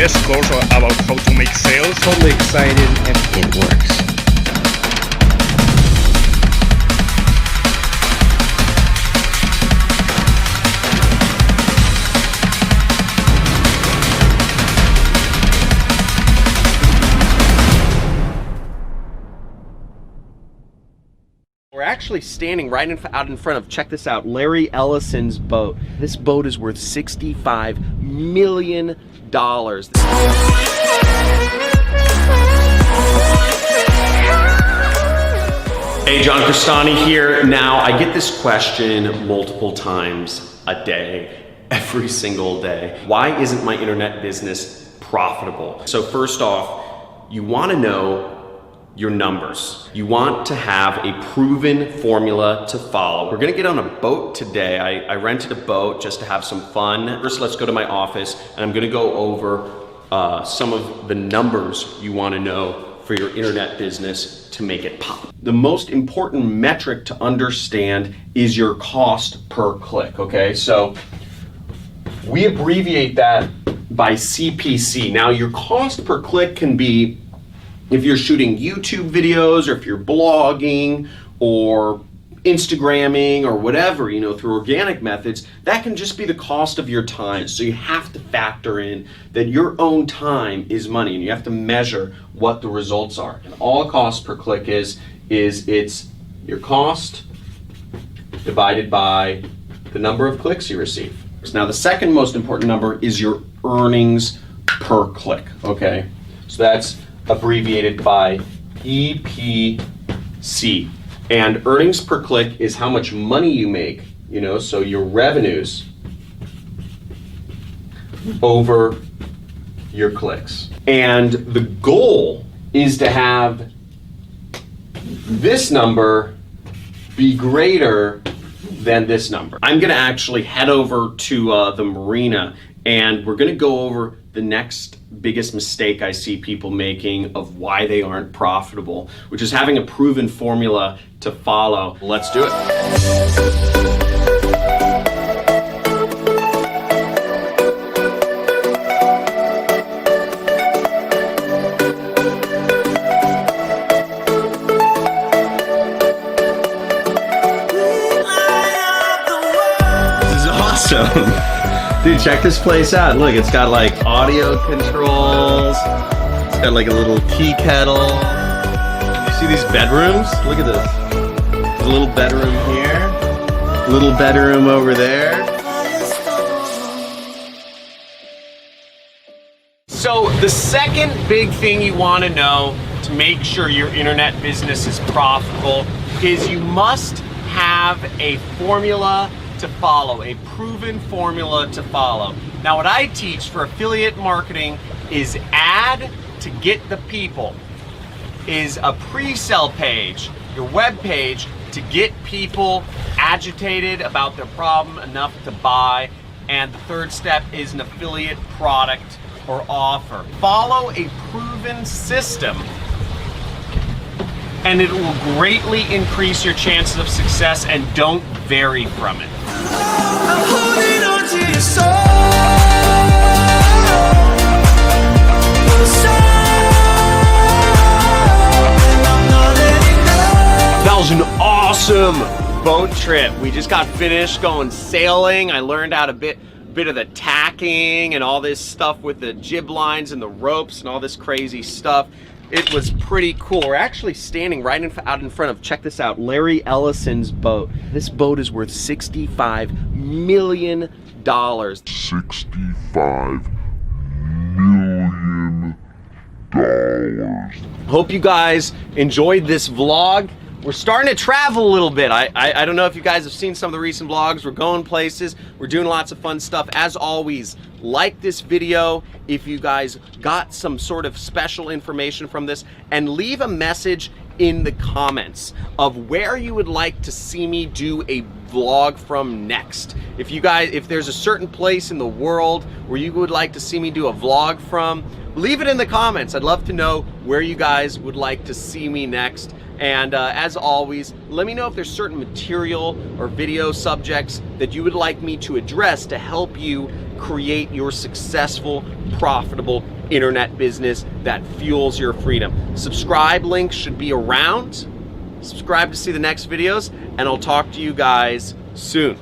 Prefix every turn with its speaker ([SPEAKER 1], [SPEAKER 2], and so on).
[SPEAKER 1] best course about how to make sales.
[SPEAKER 2] Totally excited and it works.
[SPEAKER 3] We're actually standing right out in front of, check this out, Larry Ellison's boat. This boat is worth $65 million. Hey, Johncrestani here. Now, I get this question multiple times a day, every single day. Why isn't my internet business profitable? So first off, you want to know your numbers. You want to have a proven formula to follow. We're gonna get on a boat today. I rented a boat just to have some fun. First, let's go to my office and I'm gonna go over some of the numbers you wanna know for your internet business to make it pop. The most important metric to understand is your cost per click, okay? So we abbreviate that by CPC. Now your cost per click can be if you're shooting YouTube videos or if you're blogging or Instagramming or whatever, you know, through organic methods, that can just be the cost of your time. So you have to factor in that your own time is money and you have to measure what the results are. And all cost per click is it's your cost divided by the number of clicks you receive. Now the second most important number is your earnings per click, okay? So that's abbreviated by EPC. And earnings per click is how much money you make, you know, so your revenues over your clicks. And the goal is to have this number be greater than this number. I'm gonna actually head over to the marina and we're gonna go over the next biggest mistake I see people making of why they aren't profitable, which is having a proven formula to follow. Let's do it. This is awesome. Dude, check this place out. Look, it's got like audio controls. It's got like a little tea kettle. You see these bedrooms? Look at this. There's a little bedroom here. A little bedroom over there. So the second big thing you want to know to make sure your internet business is profitable is you must have a formula to follow, a proven formula to follow. Now what I teach for affiliate marketing is ad to get the people, is a pre-sale page, your web page to get people agitated about their problem enough to buy, and the third step is an affiliate product or offer. Follow a proven system and it will greatly increase your chances of success, and don't vary from it. I'm holding on to your soul. That was an awesome boat trip. We just got finished going sailing. I learned how to bit of the tacking and all this stuff with the jib lines and the ropes and all this crazy stuff. It was pretty cool. We're actually standing right out in front of, check this out, Larry Ellison's boat. This boat is worth $65 million. $65 million. Hope you guys enjoyed this vlog. We're starting to travel a little bit. I don't know if you guys have seen some of the recent vlogs. We're going places. We're doing lots of fun stuff. As always, like this video if you guys got some sort of special information from this, and leave a message in the comments of where you would like to see me do a vlog from next. If there's a certain place in the world where you would like to see me do a vlog from, leave it in the comments. I'd love to know where you guys would like to see me next. And as always, let me know if there's certain material or video subjects that you would like me to address to help you create your successful, profitable internet business that fuels your freedom. Subscribe links should be around. Subscribe to see the next videos, and I'll talk to you guys soon.